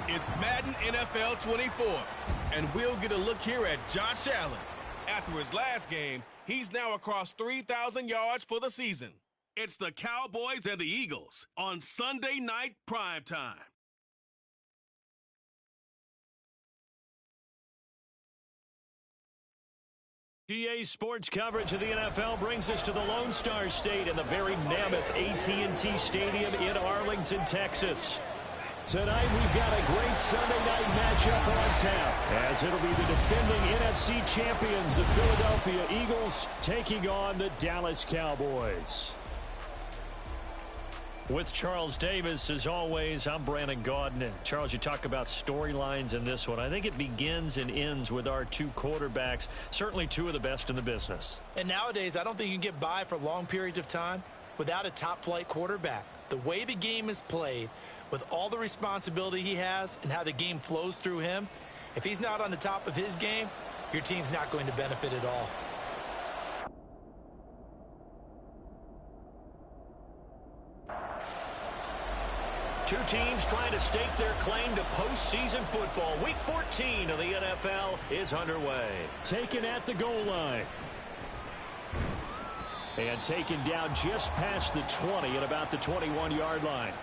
It's Madden NFL 24, and we'll get a look here at Josh Allen. After his last game, he's now across 3,000 yards for the season. It's the Cowboys and the Eagles on Sunday night primetime. GA Sports coverage of the NFL brings us to the Lone Star State and the very mammoth AT&T Stadium in Arlington, Texas. Tonight we've got a great Sunday night matchup on tap, as it'll be the defending NFC champions, the Philadelphia Eagles, taking on the Dallas Cowboys. With Charles Davis, as always, I'm Brandon Gaudin. Charles, you talk about storylines in this one. I think it begins and ends with our two quarterbacks, certainly two of the best in the business. And nowadays, I don't think you can get by for long periods of time without a top-flight quarterback. The way the game is played, with all the responsibility he has and how the game flows through him, if he's not on the top of his game, your team's not going to benefit at all. Two teams trying to stake their claim to postseason football. Week 14 of the NFL is underway. Taken at the goal line. And taken down just past the 20 at about the 21-yard line.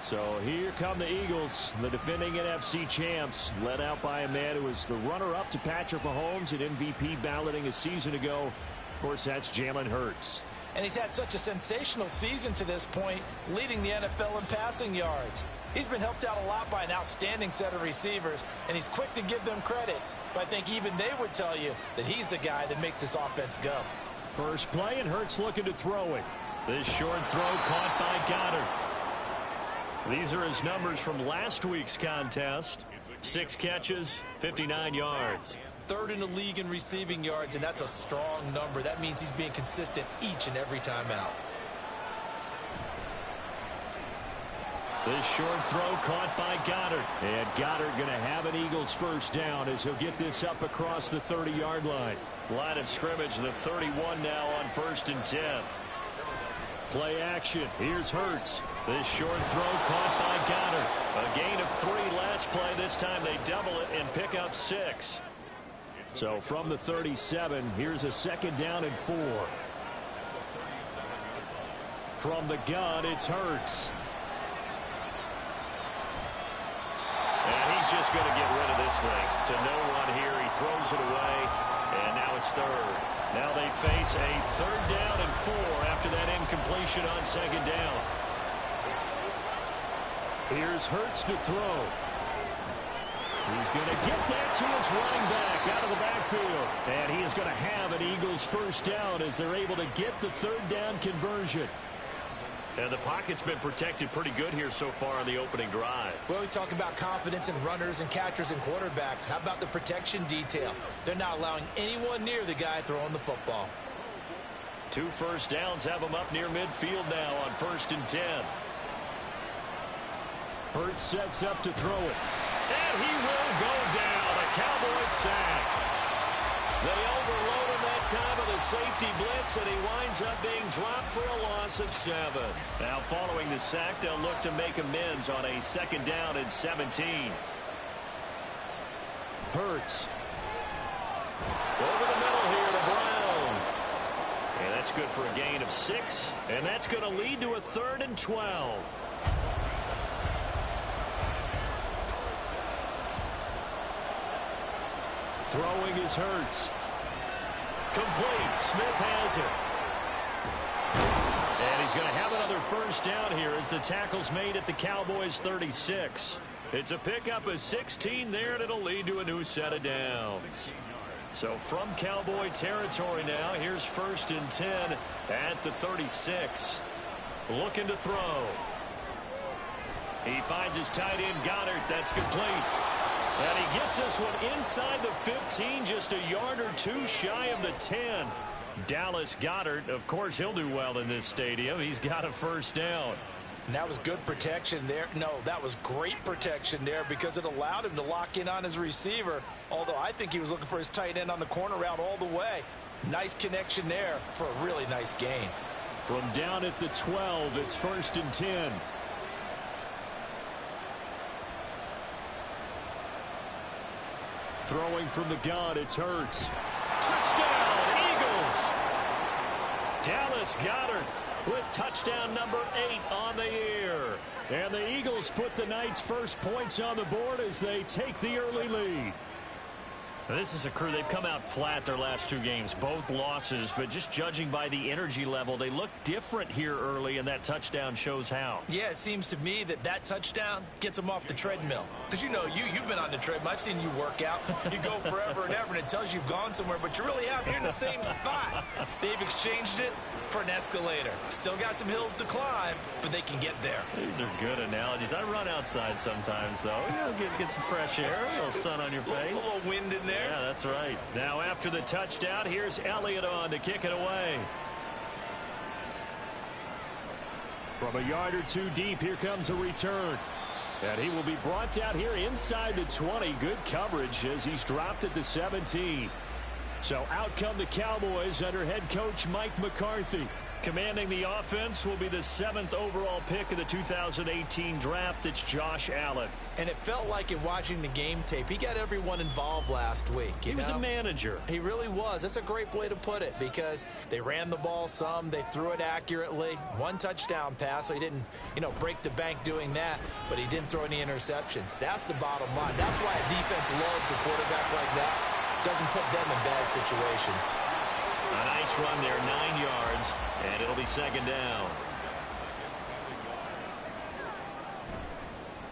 So here come the Eagles, the defending NFC champs, led out by a man who was the runner-up to Patrick Mahomes at MVP balloting a season ago. Of course, that's Jalen Hurts. And he's had such a sensational season to this point, leading the NFL in passing yards. He's been helped out a lot by an outstanding set of receivers, and he's quick to give them credit. But I think even they would tell you that he's the guy that makes this offense go. First play, and Hurts looking to throw it. This short throw caught by Goddard. These are his numbers from last week's contest. 6 catches, 59 yards. Third in the league in receiving yards, and that's a strong number. That means he's being consistent each and every time out. This short throw caught by Goddard. And Goddard going to have an Eagles first down as he'll get this up across the 30-yard line. Line of scrimmage, the 31 now on 1st and 10. Play action. Here's Hurts. This short throw caught by Goddard. A gain of 3 last play. This time they double it and pick up 6. So from the 37, here's a 2nd down and 4. From the gun, it's Hurts. And he's just going to get rid of this thing. To no one here. He throws it away. And now it's 3rd. Now they face a 3rd down and 4 after that incompletion on 2nd down. Here's Hurts to throw. He's going to get that to his running back out of the backfield. And he is going to have an Eagles first down as they're able to get the 3rd down conversion. And the pocket's been protected pretty good here so far on the opening drive. We always talk about confidence in runners and catchers and quarterbacks. How about the protection detail? They're not allowing anyone near the guy throwing the football. 2 first downs have them up near midfield now on 1st and 10. Hurts sets up to throw it. And he will go down. A Cowboys sack. They overload him that time with a safety blitz, and he winds up being dropped for a loss of 7. Now following the sack, they'll look to make amends on a 2nd down and 17. Hurts. Over the middle here to Brown. And that's good for a gain of 6. And that's going to lead to a 3rd and 12. Throwing is Hurts. Complete. Smith has it. And he's going to have another first down here as the tackle's made at the Cowboys 36. It's a pickup of 16 there, and it'll lead to a new set of downs. So from Cowboy territory now, here's 1st and 10 at the 36. Looking to throw. He finds his tight end, Goddard. That's complete. And he gets this one inside the 15, just a yard or 2 shy of the 10. Dallas Goedert, of course, he'll do well in this stadium. He's got a first down. And that was good protection there. No, that was great protection there because it allowed him to lock in on his receiver. Although I think he was looking for his tight end on the corner route all the way. Nice connection there for a really nice gain. From down at the 12, it's 1st and 10. Throwing from the gun, it's Hurts. Touchdown, Eagles! Dallas Goedert with touchdown number 8 on the year. And the Eagles put the night's first points on the board as they take the early lead. This is a crew, they've come out flat their last 2 games, both losses, but just judging by the energy level, they look different here early, and that touchdown shows how. Yeah, it seems to me that touchdown gets them off the treadmill. Because you know, you've been on the treadmill. I've seen you work out. You go forever and ever, and it tells you you've gone somewhere, but you really have. You're in the same spot. They've exchanged it for an escalator. Still got some hills to climb, but they can get there. These are good analogies. I run outside sometimes, though. Get some fresh air, a little sun on your face. A little wind in there. Yeah, that's right. Now after the touchdown, here's Elliott on to kick it away. From a yard or 2 deep, here comes a return. And he will be brought down here inside the 20. Good coverage as he's dropped at the 17. So out come the Cowboys under head coach Mike McCarthy. Commanding the offense will be the 7th overall pick of the 2018 draft. It's Josh Allen. And it felt like in watching the game tape, he got everyone involved last week. He was a manager. He really was. That's a great way to put it because they ran the ball some. They threw it accurately. 1 touchdown pass, so he didn't, break the bank doing that, but he didn't throw any interceptions. That's the bottom line. That's why a defense loves a quarterback like that. Doesn't put them in bad situations. A nice run there, 9 yards, and it'll be 2nd down.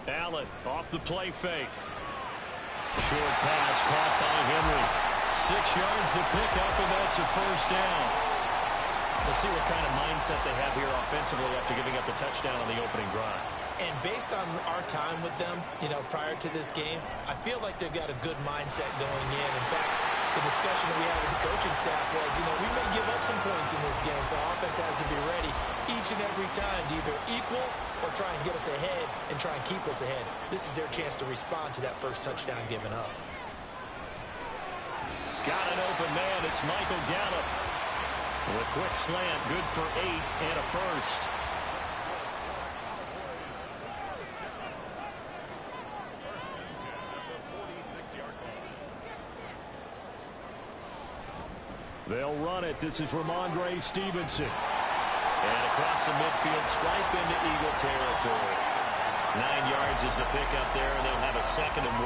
Allen off the play fake. Short pass caught by Henry. 6 yards the pickup, and that's a 1st down. Let's see what kind of mindset they have here offensively after giving up the touchdown on the opening drive. And based on our time with them, prior to this game, I feel like they've got a good mindset going in. In fact, the discussion that we had with the coaching staff was, we may give up some points in this game, so offense has to be ready each and every time to either equal or try and get us ahead and try and keep us ahead. This is their chance to respond to that first touchdown given up. Got an open man. It's Michael Gallup. With a quick slant, good for 8 and a 1st. They'll run it. This is Ramondre Stevenson. And across the midfield, stripe into Eagle territory. 9 yards is the pickup there, and they'll have a 2nd and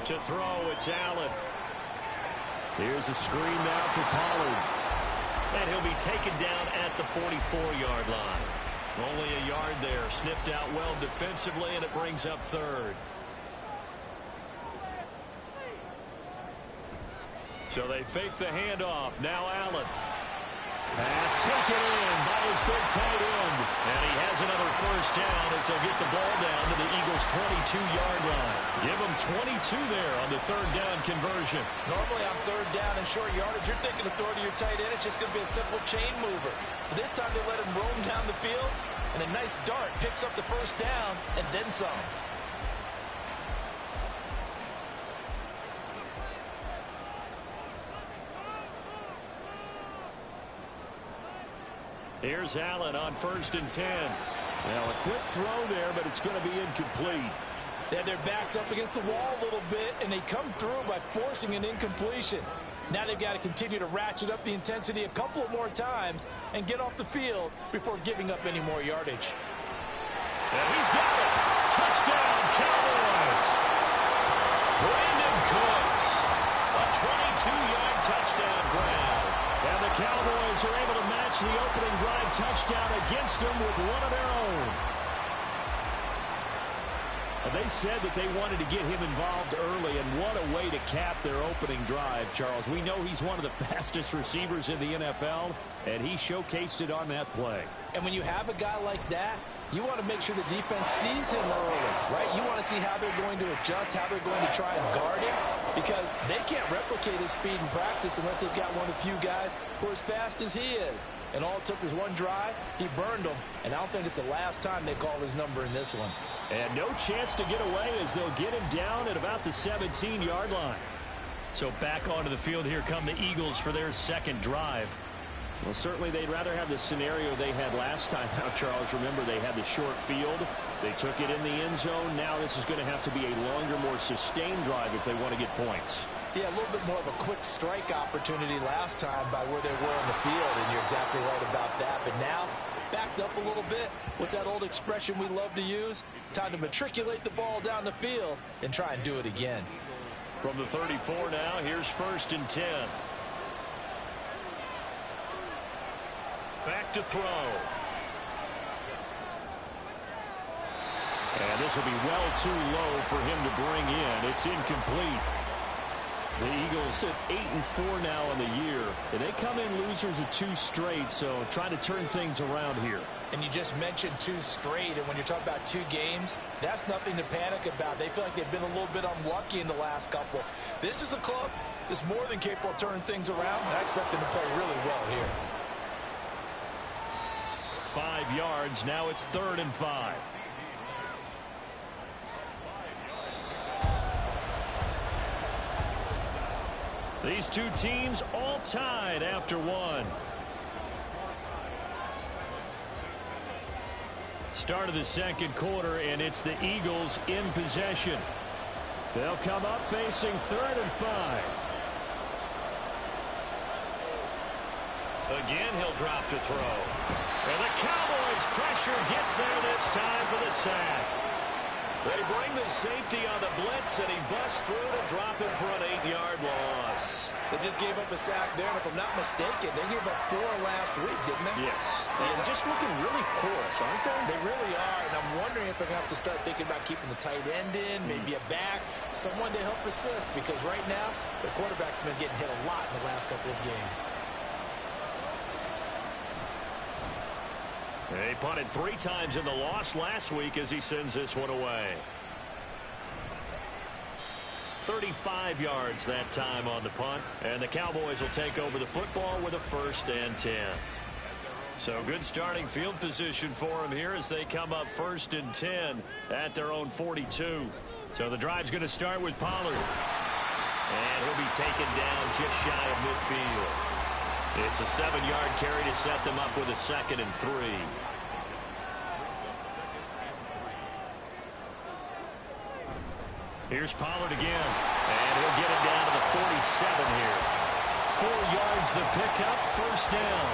1. To throw, it's Allen. Here's a screen now for Pollard. And he'll be taken down at the 44-yard line. Only a yard there. Sniffed out well defensively, and it brings up 3rd. So they fake the handoff. Now Allen. Pass taken in by his big tight end. And he has another 1st down as they'll get the ball down to the Eagles' 22-yard line. Give them 22 there on the 3rd down conversion. Normally on 3rd down and short yardage, you're thinking of throwing to your tight end. It's just going to be a simple chain mover. But this time they let him roam down the field, and a nice dart picks up the 1st down and then some. Here's Allen on 1st and 10. Now a quick throw there, but it's going to be incomplete. They had their backs up against the wall a little bit, and they come through by forcing an incompletion. Now they've got to continue to ratchet up the intensity a couple of more times and get off the field before giving up any more yardage. And he's got it. Touchdown, Cowboys. Brandon Cooks. A 22-yard touchdown grab. And the Cowboys are able to match the opening drive touchdown against them with one of their own. They said that they wanted to get him involved early, and what a way to cap their opening drive, Charles. We know he's one of the fastest receivers in the NFL, and he showcased it on that play. And when you have a guy like that, you want to make sure the defense sees him early, right? You want to see how they're going to adjust, how they're going to try and guard him, because they can't replicate his speed in practice unless they've got one of the few guys who are as fast as he is. And all it took was one drive. He burned them, and I don't think it's the last time they call his number in this one. And no chance to get away as they'll get him down at about the 17-yard line. So back onto the field here come the Eagles for their 2nd drive. Well, certainly they'd rather have the scenario they had last time out, Charles. Remember, they had the short field. They took it in the end zone. Now this is going to have to be a longer, more sustained drive if they want to get points. Yeah, a little bit more of a quick strike opportunity last time by where they were on the field, and you're exactly right about that. But now, backed up a little bit. What's that old expression we love to use? Time to matriculate the ball down the field and try and do it again. From the 34 now, here's 1st and 10. Back to throw. And this will be well too low for him to bring in. It's incomplete. The Eagles at 8-4 now in the year. And they come in losers of 2 straight, so trying to turn things around here. And you just mentioned 2 straight, and when you're talking about 2 games, that's nothing to panic about. They feel like they've been a little bit unlucky in the last couple. This is a club that's more than capable of turning things around, and I expect them to play really well here. 5 yards. Now it's 3rd and 5. These 2 teams all tied after 1. Start of the 2nd quarter, and it's the Eagles in possession. They'll come up facing 3rd and 5. Again, he'll drop to throw. And the Cowboys pressure gets there this time for the sack. They bring the safety on the blitz, and he busts through to drop him for an 8-yard loss. They just gave up a sack there, and if I'm not mistaken, they gave up 4 last week, didn't they? Yes. And just looking really porous, aren't they? They really are, and I'm wondering if they're going to have to start thinking about keeping the tight end in, maybe a back, someone to help assist, because right now, the quarterback's been getting hit a lot in the last couple of games. They punted 3 times in the loss last week as he sends this one away. 35 yards that time on the punt, and the Cowboys will take over the football with a 1st and 10. So good starting field position for them here as they come up 1st and 10 at their own 42. So the drive's going to start with Pollard. And he'll be taken down just shy of midfield. It's a 7-yard carry to set them up with a 2nd and 3. Here's Pollard again, and he'll get it down to the 47 here. 4 yards the pickup, 1st down.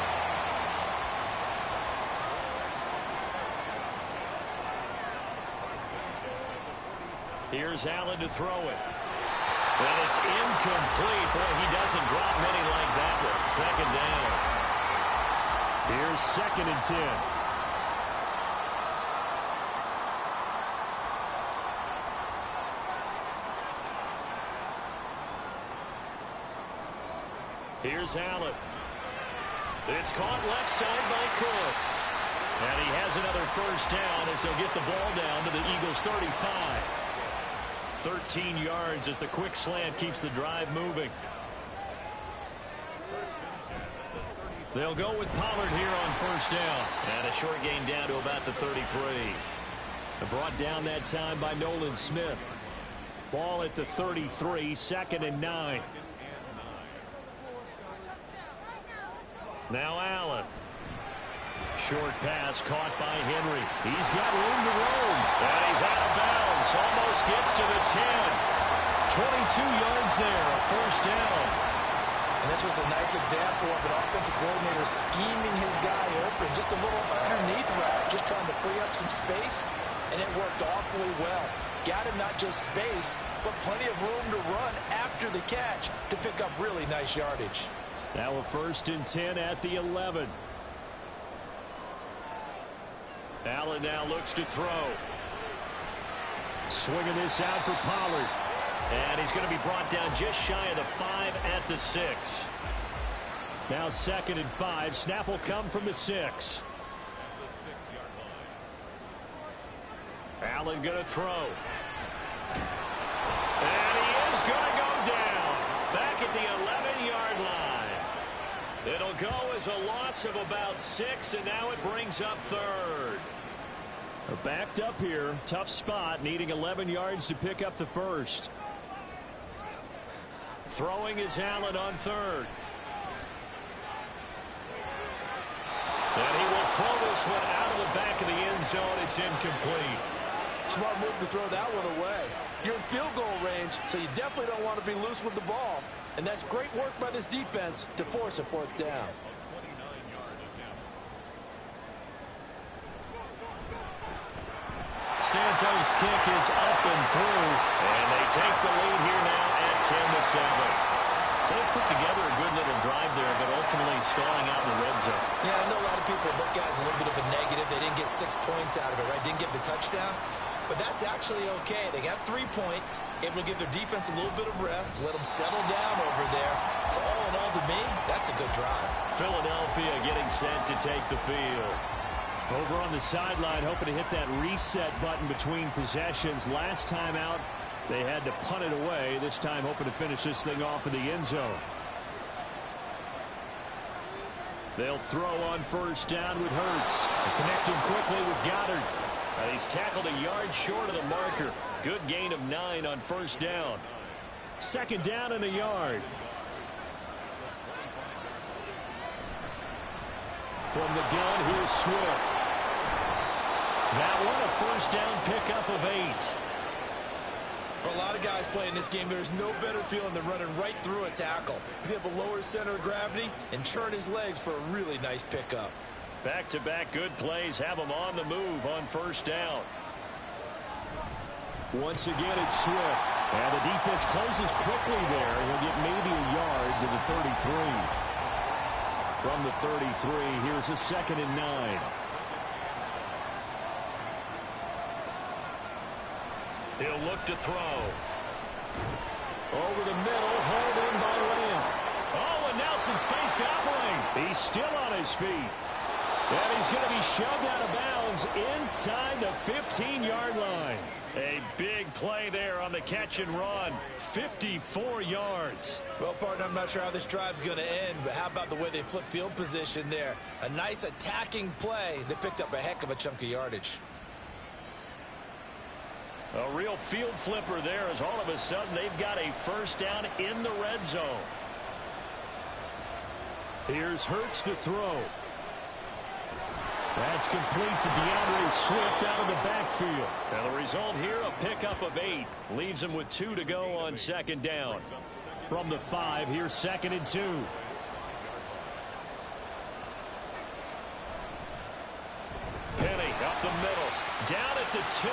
Here's Allen to throw it. And it's incomplete. Boy, he doesn't drop many like that one. 2nd down. Here's 2nd and 10. Here's Allen. It's caught left side by Cooks. And he has another 1st down as he'll get the ball down to the Eagles' 35. 13 yards as the quick slant keeps the drive moving. They'll go with Pollard here on 1st down. And a short gain down to about the 33. Brought down that time by Nolan Smith. Ball at the 33, 2nd and 9. Now Allen. Short pass caught by Henry. He's got room to roam. And he's out of bounds. Almost gets to the 10. 22 yards there. A 1st down. And this was a nice example of an offensive coordinator scheming his guy open. Just a little underneath route. Just trying to free up some space. And it worked awfully well. Got him not just space, but plenty of room to run after the catch to pick up really nice yardage. Now a 1st and 10 at the 11. Allen now looks to throw. Swinging this out for Pollard. And he's going to be brought down just shy of the 5 at the 6. Now 2nd and 5. Snap will come from the 6. Allen going to throw. And he is going to go down. Back at the 11-yard line. It'll go as a loss of about 6, and now it brings up 3rd. Backed up here. Tough spot, needing 11 yards to pick up the 1st. Throwing is Allen on 3rd. And he will throw this one out of the back of the end zone. It's incomplete. Smart move to throw that one away. You're in field goal range, so you definitely don't want to be loose with the ball. And that's great work by this defense to force a fourth down. Santos' kick is up and through, and they take the lead here now at 10-7. So they put together a good little drive there, but ultimately stalling out in the red zone. Yeah, I know a lot of people look at it as a little bit of a negative. They didn't get 6 points out of it, right? Didn't get the touchdown. But that's actually okay. They got 3 points, able to give their defense a little bit of rest, let them settle down over there. So all in all, to me, that's a good drive. Philadelphia getting set to take the field. Over on the sideline, hoping to hit that reset button between possessions. Last time out, they had to punt it away. This time, hoping to finish this thing off in the end zone. They'll throw on first down with Hurts. Connecting quickly with Goddard. He's tackled a yard short of the marker. Good gain of 9 on first down. Second down and a yard. From the gun, here's Swift. That one, a first down pickup of 8. For a lot of guys playing this game, there's no better feeling than running right through a tackle. He's able to lower his center of gravity and churn his legs for a really nice pickup. Back-to-back good plays have him on the move on first down. Once again, it's Swift. And the defense closes quickly there. He'll get maybe a yard to the 33. From the 33, here's a 2nd and 9. He'll look to throw. Over the middle, hauled in by Lamb. Oh, and now some space to operate. He's still on his feet. And he's going to be shoved out of bounds inside the 15-yard line. A big play there on the catch and run. 54 yards. Well, partner, I'm not sure how this drive's going to end, but how about the way they flip field position there? A nice attacking play that picked up a heck of a chunk of yardage. A real field flipper there as all of a sudden they've got a first down in the red zone. Here's Hurts to throw. That's complete to DeAndre Swift out of the backfield. And the result here, a pickup of 8. Leaves him with 2 to go on second down. From the 5, here's 2nd and 2. Penny up the middle. Down at the 2.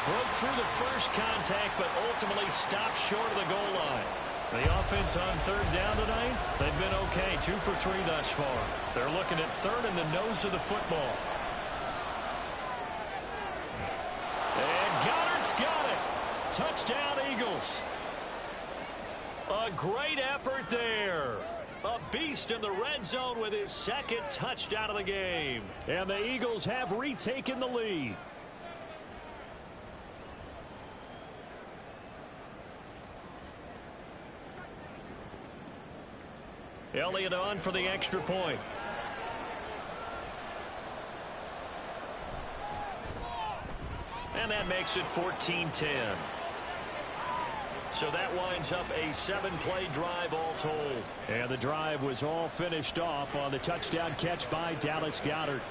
Broke through the first contact, but ultimately stopped short of the goal line. The offense on third down tonight, they've been okay. 2 for 3 thus far. They're looking at third in the nose of the football. And Goddard's got it. Touchdown, Eagles. A great effort there. A beast in the red zone with his 2nd touchdown of the game. And the Eagles have retaken the lead. Elliott on for the extra point. And that makes it 14-10. So that winds up a 7-play drive all told. And the drive was all finished off on the touchdown catch by Dallas Goedert.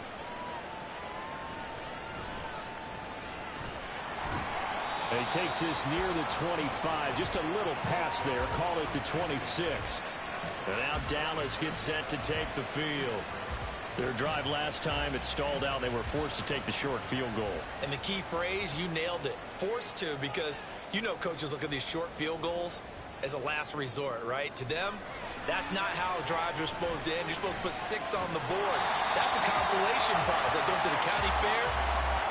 He takes this near the 25. Just a little pass there. Call it the 26. And now Dallas gets set to take the field. Their drive last time, it stalled out. They were forced to take the short field goal. And the key phrase, you nailed it. Forced to, because you know coaches look at these short field goals as a last resort, right? To them, that's not how drives are supposed to end. You're supposed to put 6 on the board. That's a consolation prize. Like going to the county fair,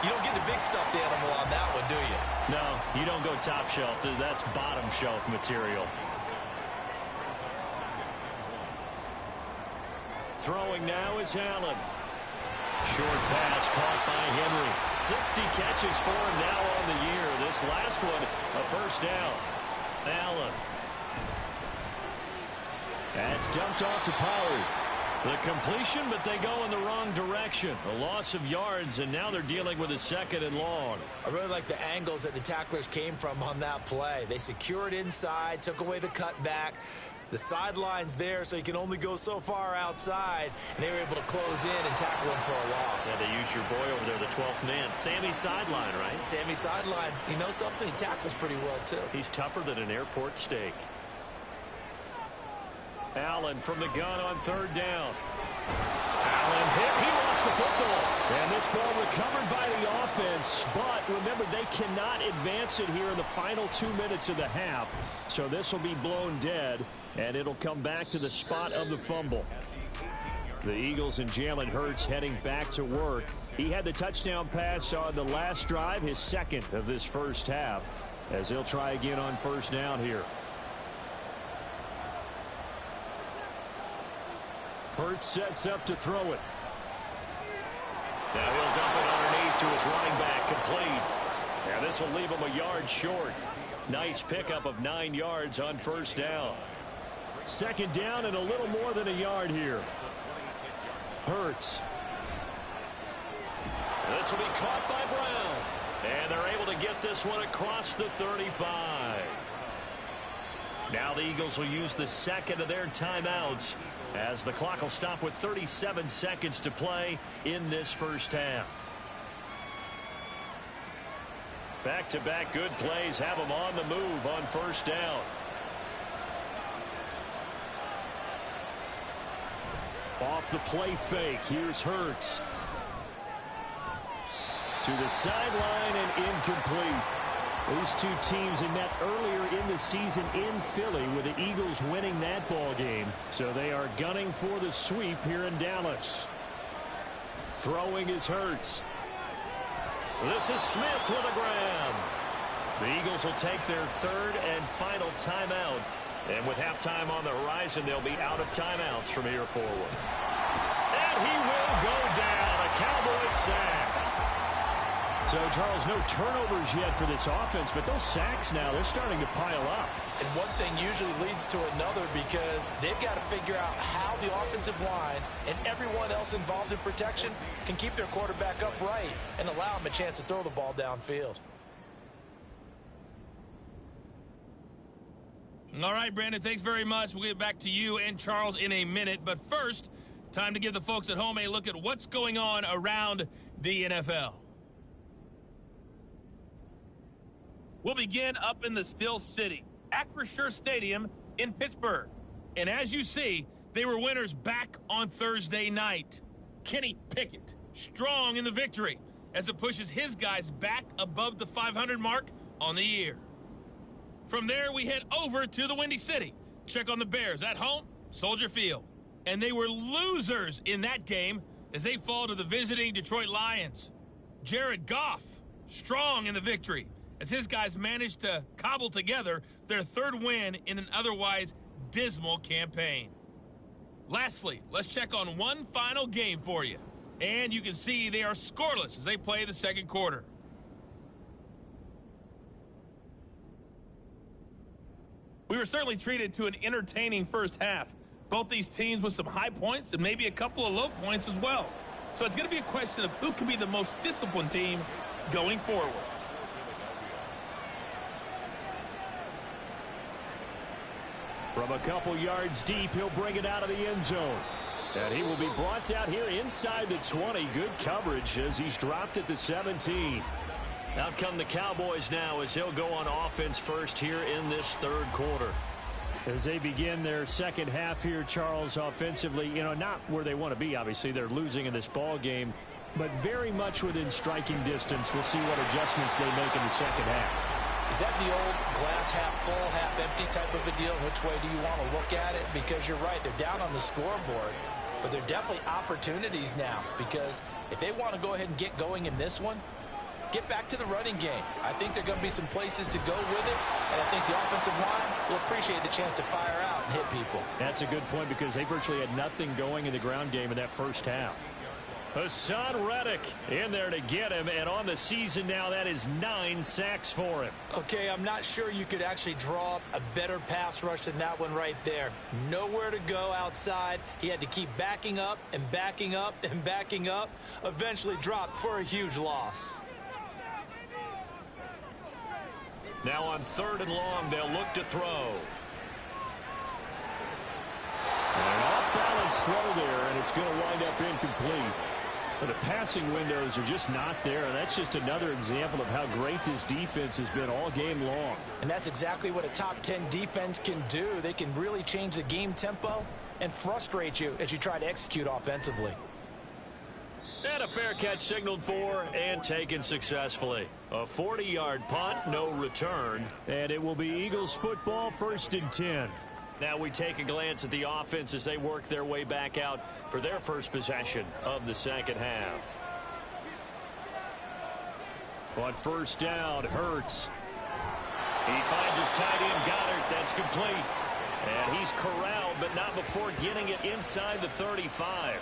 you don't get the big stuffed animal on that one, do you? No, you don't go top shelf. That's bottom shelf material. Throwing now is Allen. Short pass caught by Henry. 60 catches for him now on the year. This last one, a first down. Allen. That's dumped off to Pollard. The completion, but they go in the wrong direction. A loss of yards, and now they're dealing with a 2nd and long. I really like the angles that the tacklers came from on that play. They secured inside, took away the cutback. The sideline's there, so he can only go so far outside, and they were able to close in and tackle him for a loss. Yeah, they use your boy over there, the 12th man. Sammy Sideline, right? Sammy Sideline. You know something? He tackles pretty well, too. He's tougher than an airport steak. Allen from the gun on third down. Allen hit. He lost the football. And this ball recovered by the offense, but remember, they cannot advance it here in the final 2 minutes of the half. So this will be blown dead, and it'll come back to the spot of the fumble. The Eagles and Jalen Hurts heading back to work. He had the touchdown pass on the last drive, his second of this first half, as he'll try again on first down here. Hurts sets up to throw it. Now he'll dump it underneath to his running back, complete. And this will leave him a yard short. Nice pickup of 9 yards on first down. Second down and a little more than a yard here. Hurts. This will be caught by Brown. And they're able to get this one across the 35. Now the Eagles will use the second of their timeouts, as the clock will stop with 37 seconds to play in this first half. Back-to-back good plays have them on the move on first down. Off the play fake, here's Hurts. To the sideline and incomplete. These two teams had met earlier in the season in Philly, with the Eagles winning that ball game. So they are gunning for the sweep here in Dallas. Throwing is Hurts. This is Smith with a grab. The Eagles will take their third and final timeout. And with halftime on the horizon, they'll be out of timeouts from here forward. And he will go down. A Cowboys sack. So, Charles, no turnovers yet for this offense, but those sacks now, they're starting to pile up. And one thing usually leads to another, because they've got to figure out how the offensive line and everyone else involved in protection can keep their quarterback upright and allow him a chance to throw the ball downfield. All right, Brandon, thanks very much. We'll get back to you and Charles in a minute. But first, time to give the folks at home a look at what's going on around the NFL. We'll begin up in the Still City, Acrisure Stadium in Pittsburgh. And as you see, they were winners back on Thursday night. Kenny Pickett, strong in the victory as it pushes his guys back above the 500 mark on the year. From there, we head over to the Windy City. Check on the Bears at home, Soldier Field. And they were losers in that game as they fall to the visiting Detroit Lions. Jared Goff, strong in the victory as his guys managed to cobble together their third win in an otherwise dismal campaign. Lastly, let's check on one final game for you. And you can see they are scoreless as they play the second quarter. We were certainly treated to an entertaining first half. Both these teams with some high points and maybe a couple of low points as well. So it's going to be a question of who can be the most disciplined team going forward. From a couple yards deep, he'll bring it out of the end zone. And he will be brought down here inside the 20. Good coverage as he's dropped at the 17. Out come the Cowboys now as they'll go on offense first here in this third quarter. As they begin their second half here, Charles, offensively, not where they want to be, obviously. They're losing in this ball game, but very much within striking distance. We'll see what adjustments they make in the second half. Is that the old glass half full, half empty type of a deal? Which way do you want to look at it? Because you're right, they're down on the scoreboard, but they're definitely opportunities now, because if they want to go ahead and get going in this one, get back to the running game. I think there are going to be some places to go with it, and I think the offensive line will appreciate the chance to fire out and hit people. That's a good point, because they virtually had nothing going in the ground game in that first half. Hassan Reddick in there to get him, and on the season now, that is 9 sacks for him. Okay, I'm not sure you could actually draw up a better pass rush than that one right there. Nowhere to go outside. He had to keep backing up and backing up and backing up. Eventually dropped for a huge loss. Now on third and long, they'll look to throw. nice throw there, and it's going to wind up incomplete. But the passing windows are just not there, and that's just another example of how great this defense has been all game long. And that's exactly what a top 10 defense can do. They can really change the game tempo and frustrate you as you try to execute offensively. And a fair catch signaled for and taken successfully. A 40-yard punt, no return, and it will be Eagles football, 1st and 10. Now we take a glance at the offense as they work their way back out for their first possession of the second half. On 1st down, Hurts. He finds his tight end, Goddard. That's complete. And he's corralled, but not before getting it inside the 35.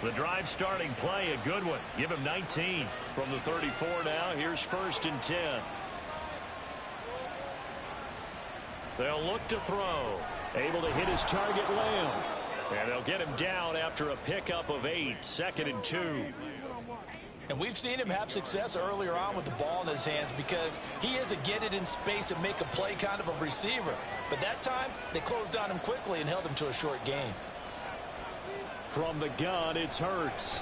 The drive starting play, a good one. Give him 19 from the 34 now. Here's 1st and 10. They'll look to throw. Able to hit his target, Lamb. And they'll get him down after a pickup of 8. 2nd and 2. And we've seen him have success earlier on with the ball in his hands because he is a get it in space and make a play kind of a receiver. But that time, they closed on him quickly and held him to a short gain. From the gun, it's Hurts.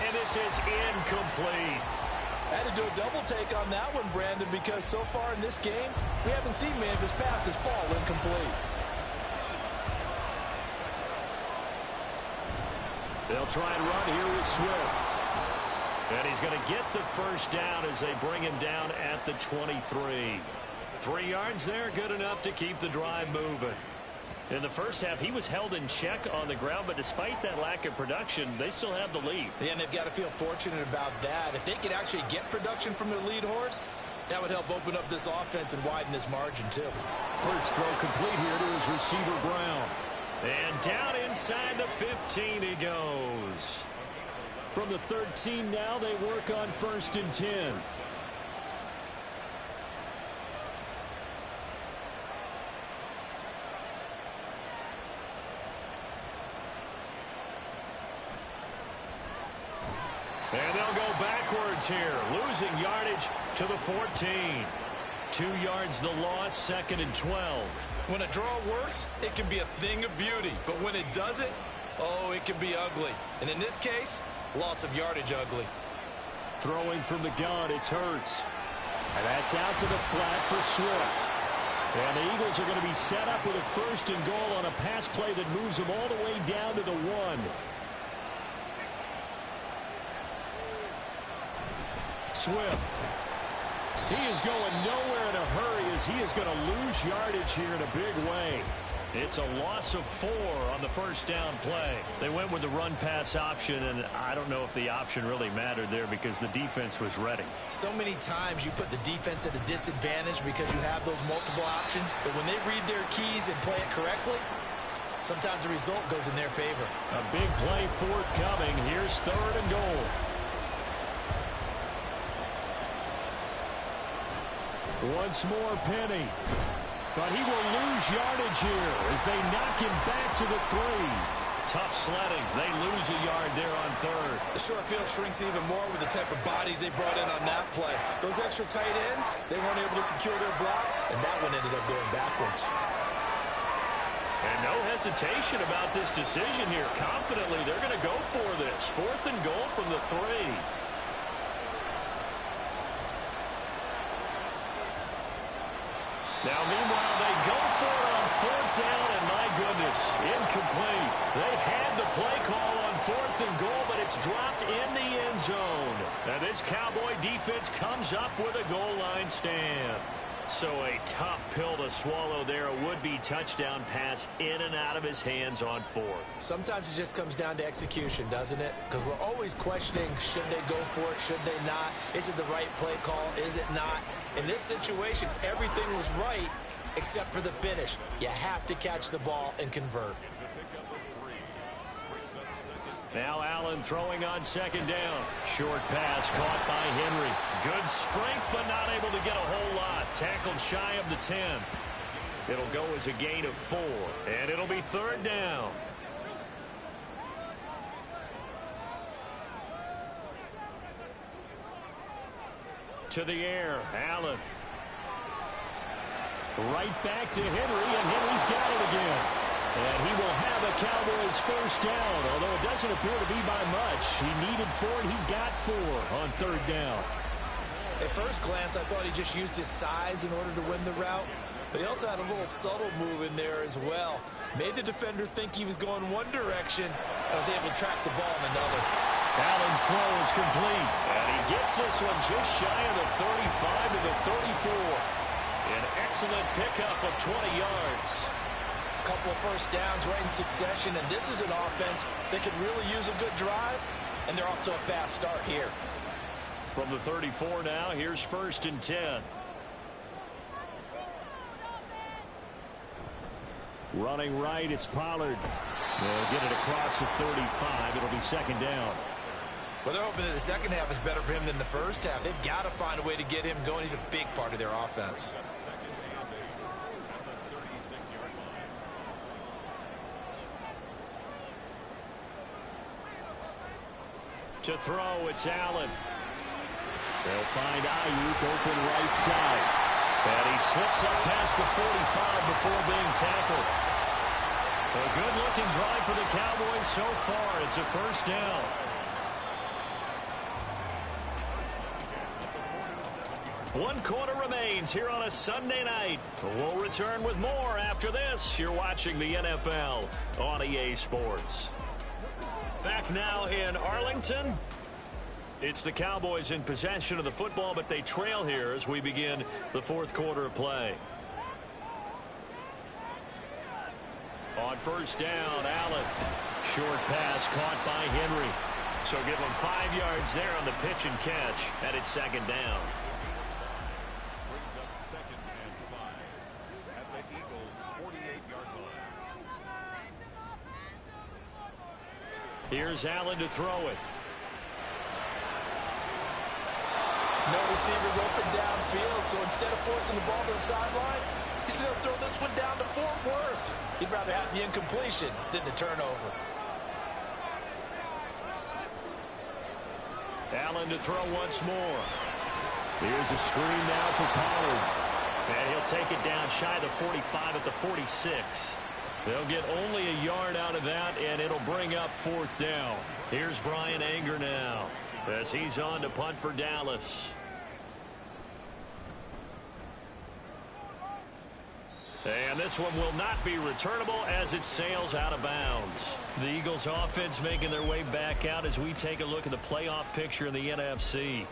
And this is incomplete. I had to do a double take on that one, Brandon, because so far in this game, we haven't seen many of his passes fall incomplete. They'll try and run here with Swift. And he's going to get the first down as they bring him down at the 23. 3 yards there, good enough to keep the drive moving. In the first half, he was held in check on the ground, but despite that lack of production, they still have the lead. Yeah, and they've got to feel fortunate about that. If they could actually get production from their lead horse, that would help open up this offense and widen this margin, too. Hurts throw complete here to his receiver, Brown. And down inside the 15 he goes. From the 13 now, they work on 1st and 10. And they'll go backwards here, losing yardage to the 14. 2 yards the loss, 2nd and 12. When a draw works, it can be a thing of beauty. But when it doesn't, oh, it can be ugly. And in this case, loss of yardage ugly. Throwing from the gun, it's Hurts. And that's out to the flat for Swift. And the Eagles are going to be set up with a 1st and goal on a pass play that moves them all the way down to the 1. Swift. He is going nowhere in a hurry as he is going to lose yardage here in a big way. It's a loss of 4 on the first down play. They went with the run-pass option, and I don't know if the option really mattered there because the defense was ready. So many times you put the defense at a disadvantage because you have those multiple options, but when they read their keys and play it correctly, sometimes the result goes in their favor. A big play forthcoming. Here's 3rd and goal. Once more, Penny. But he will lose yardage here as they knock him back to the 3. Tough sledding. They lose a yard there on 3rd. The short field shrinks even more with the type of bodies they brought in on that play. Those extra tight ends, they weren't able to secure their blocks, and that one ended up going backwards. And no hesitation about this decision here. Confidently, they're going to go for this. 4th and goal from the 3. Now, meanwhile, they go for it on 4th down, and my goodness, incomplete. They had the play call on 4th and goal, but it's dropped in the end zone. And this Cowboy defense comes up with a goal line stand. So a tough pill to swallow there. A would-be touchdown pass in and out of his hands on 4th. Sometimes it just comes down to execution, doesn't it? Because we're always questioning, should they go for it, should they not? Is it the right play call, is it not? In this situation, everything was right except for the finish. You have to catch the ball and convert. Now Allen throwing on 2nd down. Short pass caught by Henry. Good strength, but not able to get a whole lot. Tackled shy of the 10. It'll go as a gain of 4, and it'll be 3rd down. To the air, Allen. Right back to Henry, and Henry's got it again. And he will have a Cowboys first down, although it doesn't appear to be by much. He needed 4, and he got 4 on third down. At first glance, I thought he just used his size in order to win the route, but he also had a little subtle move in there as well. Made the defender think he was going one direction and was able to track the ball in another. Allen's throw is complete, and he gets this one just shy of the 35 to the 34. An excellent pickup of 20 yards. A couple of first downs right in succession, and this is an offense that could really use a good drive, and they're off to a fast start here. From the 34 now, here's 1st and 10. Running right, it's Pollard. They'll get it across the 35. It'll be 2nd down. Well, they're hoping that the second half is better for him than the first half. They've got to find a way to get him going. He's a big part of their offense. To throw, it's Allen. They'll find Ayuk open right side. And he slips up past the 45 before being tackled. A good-looking drive for the Cowboys so far. It's a first down. One quarter remains here on a Sunday night. We'll return with more after this. You're watching the NFL on EA Sports. Back now in Arlington. It's the Cowboys in possession of the football, but they trail here as we begin the 4th quarter of play. On first down, Allen. Short pass caught by Henry. So give him 5 yards there on the pitch and catch, and it's 2nd down. Brings up 2nd and 5 at the Eagles' 48-yard line. Here's Allen to throw it. No receivers open downfield, so instead of forcing the ball to the sideline, he's going to throw this one down to Fort Worth. He'd rather have the incompletion than the turnover. Allen to throw once more. Here's a screen now for Pollard. And he'll take it down shy of the 45 at the 46. They'll get only a yard out of that, and it'll bring up 4th down. Here's Brian Anger now as he's on to punt for Dallas. And this one will not be returnable as it sails out of bounds. The Eagles offense making their way back out as we take a look at the playoff picture in the NFC.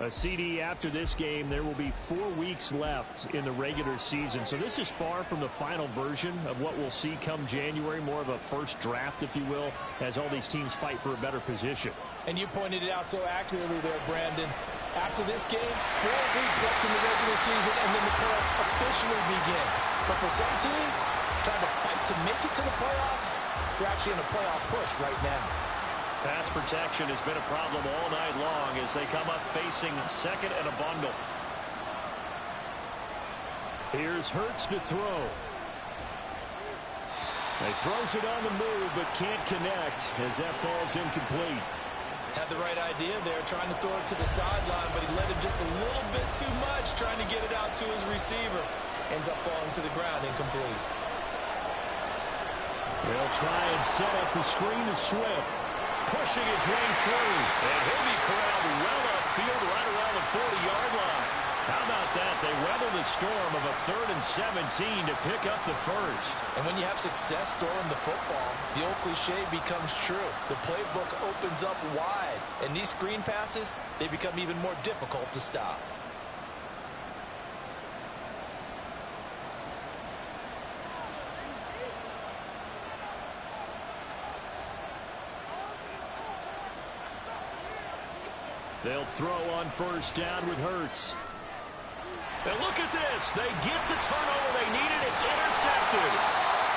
A CD after this game, there will be 4 weeks left in the regular season. So this is far from the final version of what we'll see come January, more of a first draft, if you will, as all these teams fight for a better position. And you pointed it out so accurately there, Brandon. After this game, 4 weeks left in the regular season, and then the playoffs officially begin. But for some teams, trying to fight to make it to the playoffs, they're actually in a playoff push right now. Pass protection has been a problem all night long as they come up facing 2nd and a bundle. Here's Hurts to throw. He throws it on the move but can't connect as that falls incomplete. Had the right idea there, trying to throw it to the sideline, but he led him just a little bit too much, trying to get it out to his receiver. Ends up falling to the ground incomplete. They'll try and set up the screen to Swift. Pushing his way through, and he'll be corralled well upfield right around the 40-yard line. How about that? They weather the storm of a 3rd and 17 to pick up the first. And when you have success throwing the football, the old cliche becomes true. The playbook opens up wide, and these screen passes, they become even more difficult to stop. They'll throw on first down with Hurts. And look at this. They get the turnover they needed. It's intercepted.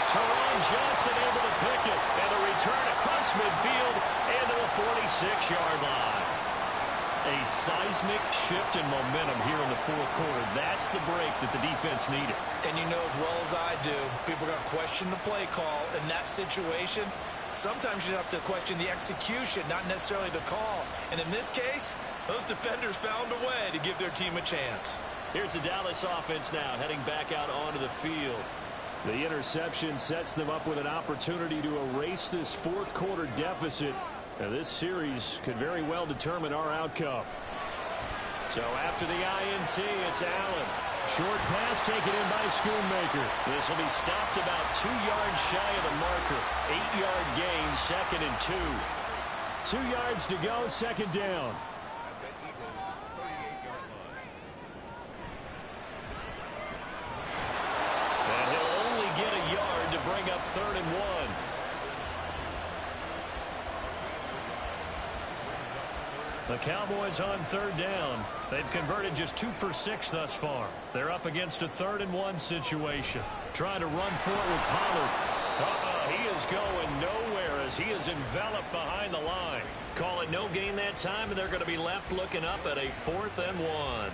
Teron Johnson able to pick it. And a return across midfield into the 46-yard line. A seismic shift in momentum here in the 4th quarter. That's the break that the defense needed. And you know as well as I do, people are going to question the play call in that situation. Sometimes you have to question the execution, not necessarily the call. And in this case, those defenders found a way to give their team a chance. Here's the Dallas offense now heading back out onto the field. The interception sets them up with an opportunity to erase this fourth quarter deficit. Now, this series could very well determine our outcome. So after the INT, it's Allen. Short pass taken in by Schoonmaker. This will be stopped about 2 yards shy of the marker. 8-yard gain, 2nd and 2. 2 yards to go, 2nd down. And he'll only get a yard to bring up 3rd and 1. The Cowboys on 3rd down. They've converted just 2 for 6 thus far. They're up against a 3rd and 1 situation. Trying to run for it with Pollard. He is going nowhere as he is enveloped behind the line. Call it no gain that time, and they're going to be left looking up at a 4th and 1.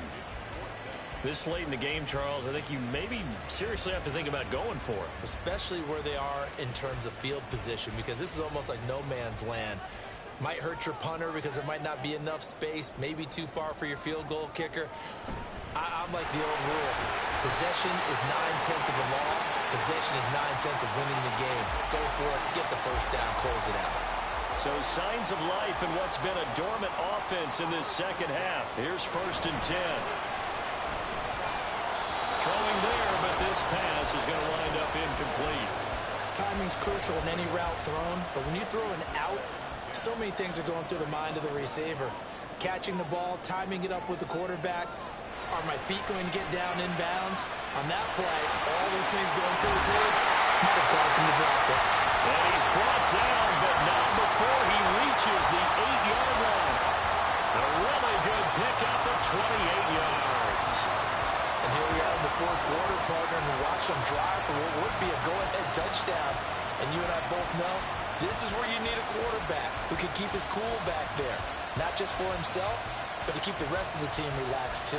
This late in the game, Charles, I think you maybe seriously have to think about going for it. Especially where they are in terms of field position, because this is almost like no man's land. Might hurt your punter because there might not be enough space, maybe too far for your field goal kicker. I'm like the old rule. Possession is 9/10 of the law. Possession is 9/10 of winning the game. Go for it, get the first down, close it out. So signs of life in what's been a dormant offense in this second half. Here's 1st and 10. Throwing there, but this pass is going to wind up incomplete. Timing's crucial in any route thrown, but when you throw an out, so many things are going through the mind of the receiver. Catching the ball, timing it up with the quarterback. Are my feet going to get down in bounds? On that play, all those things going through his head might have caused him to drop it. And he's brought down, but not before he reaches the 8-yard line. A really good pickup of 28 yards. And here we are in the 4th quarter, partner, and watch them drive for what would be a go-ahead touchdown. And you and I both know this is where you need a quarterback who can keep his cool back there. Not just for himself, but to keep the rest of the team relaxed too.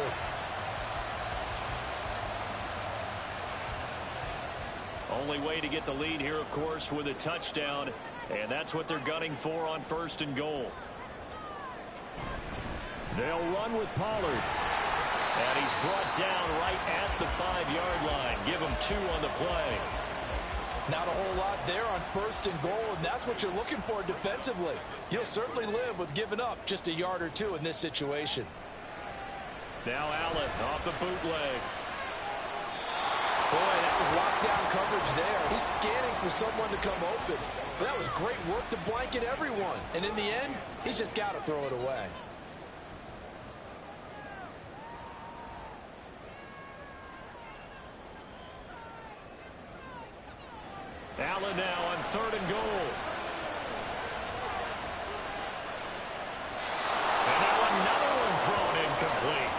Only way to get the lead here, of course, with a touchdown. And that's what they're gunning for on 1st and goal. They'll run with Pollard. And he's brought down right at the 5-yard line. Give him 2 on the play. Not a whole lot there on 1st and goal, and that's what you're looking for defensively. You'll certainly live with giving up just a yard or 2 in this situation. Now Allen off the bootleg. Boy, that was lockdown coverage there. He's scanning for someone to come open. But that was great work to blanket everyone. And in the end, he's just got to throw it away. Allen now on 3rd and goal. And now another one thrown incomplete.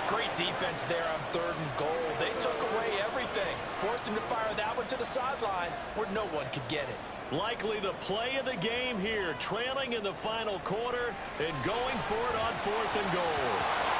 Great defense there on 3rd and goal. They took away everything. Forced him to fire that one to the sideline where no one could get it. Likely the play of the game here, trailing in the final quarter and going for it on 4th and goal.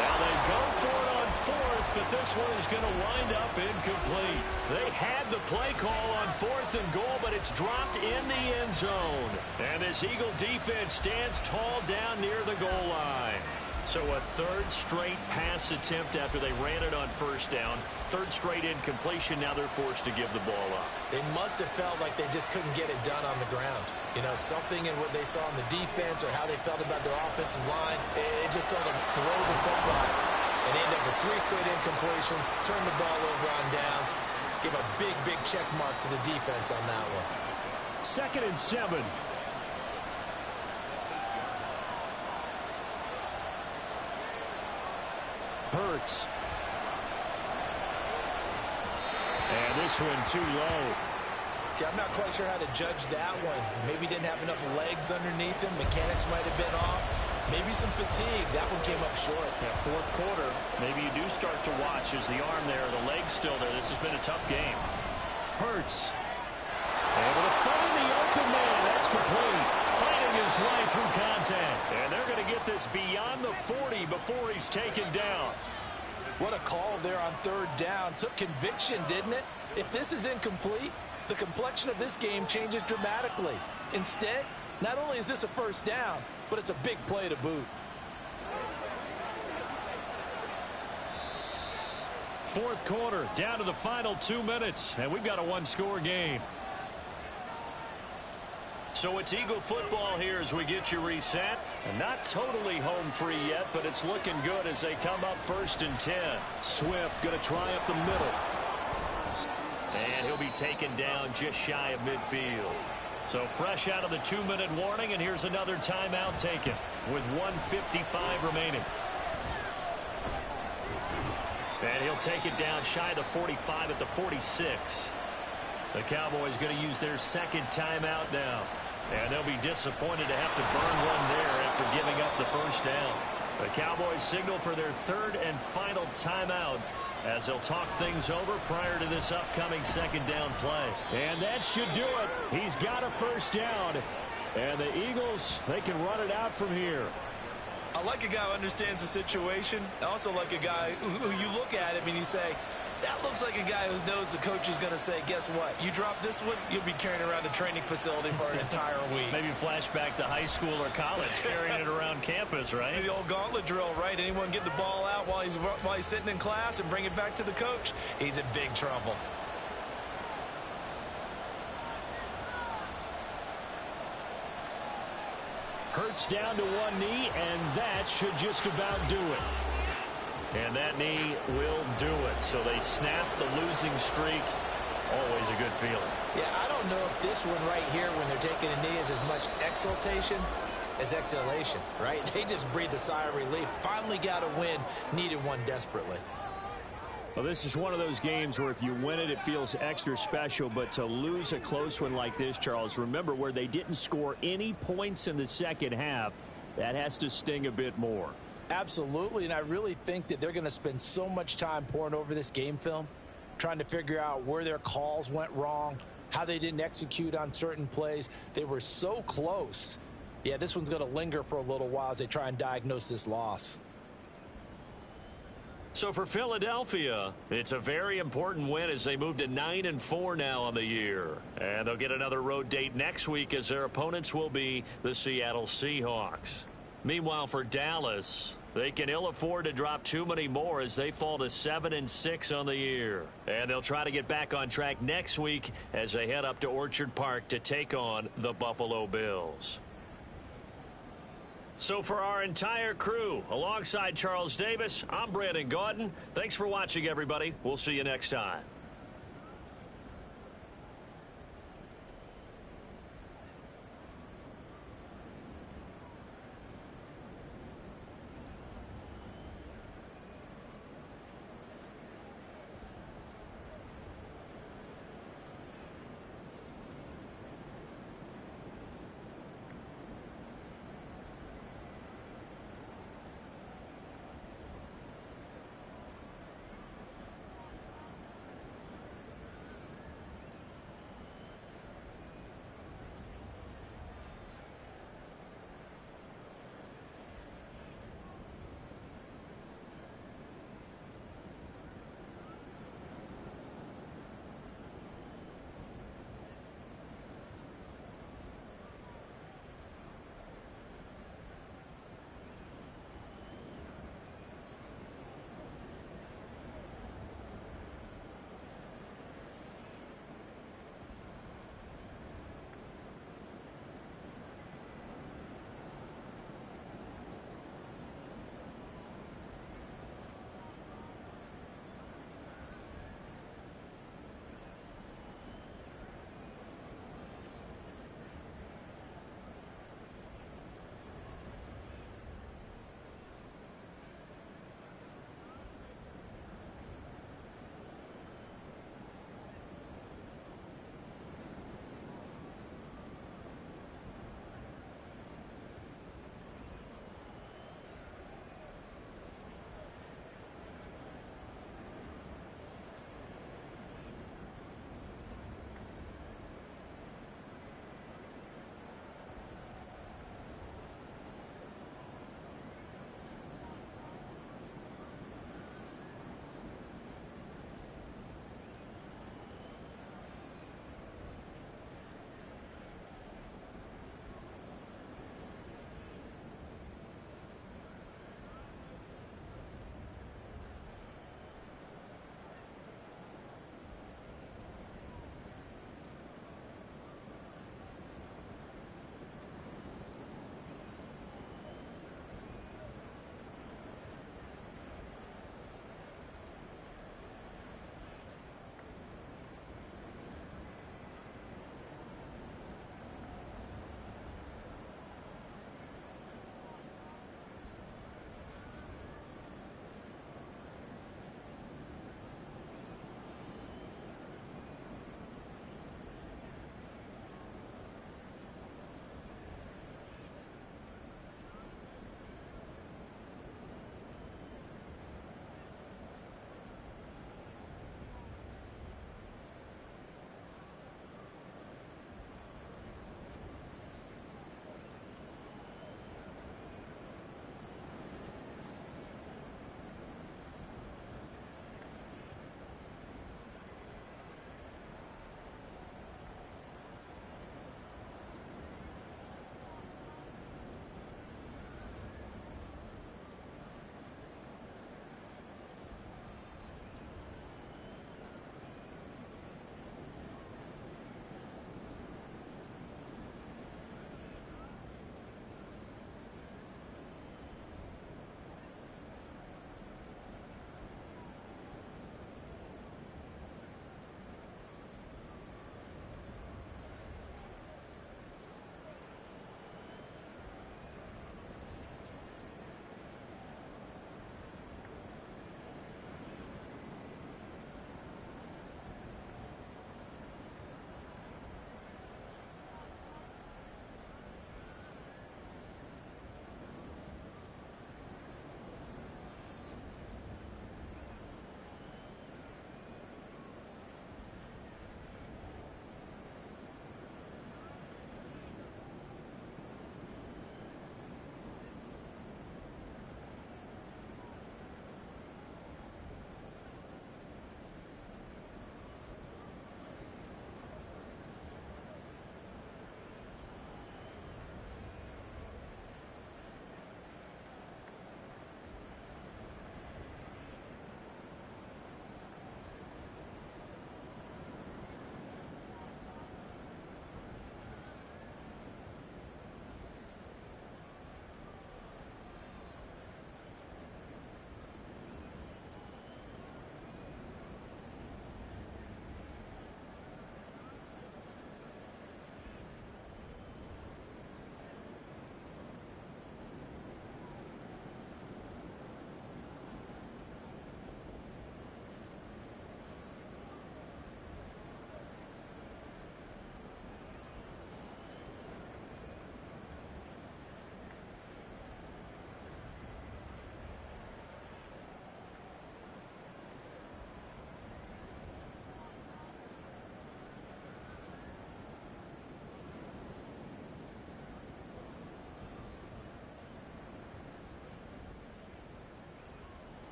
Now they go for it on 4th, but this one is going to wind up incomplete. They had the play call on 4th and goal, but it's dropped in the end zone. And this Eagle defense stands tall down near the goal line. So a 3rd straight pass attempt after they ran it on 1st down. 3rd straight incompletion. Now they're forced to give the ball up. They must have felt like they just couldn't get it done on the ground. You know, something in what they saw in the defense or how they felt about their offensive line, it just told them throw the football. And they end up with 3 straight incompletions, turn the ball over on downs, give a big, big check mark to the defense on that one. 2nd and 7. Hurts. And this one too low. See, I'm not quite sure how to judge that one. Maybe didn't have enough legs underneath him. Mechanics might have been off. Maybe some fatigue. That one came up short. That 4th quarter, maybe you do start to watch as the arm there, the leg's still there. This has been a tough game. Hurts. Able to find the open man. That's complete. Fighting his way through contact. And they're going to get this beyond the 40 before he's taken down. What a call there on 3rd down. Took conviction, didn't it? If this is incomplete, the complexion of this game changes dramatically. Instead, not only is this a 1st down, but it's a big play to boot. Fourth quarter, down to the final 2 minutes, and we've got a one-score game. So it's Eagle football here as we get you reset. And not totally home free yet, but it's looking good as they come up 1st and 10. Swift going to try up the middle. And he'll be taken down just shy of midfield. So fresh out of the 2-minute warning, and here's another timeout taken with 1:55 remaining. And he'll take it down shy of the 45 at the 46. The Cowboys going to use their second timeout now. And they'll be disappointed to have to burn one there after giving up the first down. The Cowboys signal for their third and final timeout as they'll talk things over prior to this upcoming second down play. And that should do it. He's got a first down. And the Eagles, they can run it out from here. I like a guy who understands the situation. I also like a guy who you look at him and you say, that looks like a guy who knows the coach is going to say, guess what? You drop this one, you'll be carrying around the training facility for an entire week. Maybe flashback to high school or college, carrying it around campus, right? The old gauntlet drill, right? Anyone get the ball out while he's sitting in class and bring it back to the coach? He's in big trouble. Hurts down to one knee, and that should just about do it. And that knee will do it. So they snap the losing streak. Always a good feeling. Yeah, I don't know if this one right here when they're taking a knee is as much exultation as exhalation, right? They just breathed a sigh of relief. Finally got a win. Needed one desperately. Well, this is one of those games where if you win it, it feels extra special. But to lose a close one like this, Charles, remember where they didn't score any points in the second half, that has to sting a bit more. Absolutely, and I really think that they're going to spend so much time poring over this game film, trying to figure out where their calls went wrong, how they didn't execute on certain plays. They were so close. Yeah, this one's going to linger for a little while as they try and diagnose this loss. So for Philadelphia, it's a very important win as they move to 9-4 now on the year. And they'll get another road date next week as their opponents will be the Seattle Seahawks. Meanwhile, for Dallas, they can ill afford to drop too many more as they fall to 7-6 on the year. And they'll try to get back on track next week as they head up to Orchard Park to take on the Buffalo Bills. So for our entire crew, alongside Charles Davis, I'm Brandon Gaudin. Thanks for watching, everybody. We'll see you next time.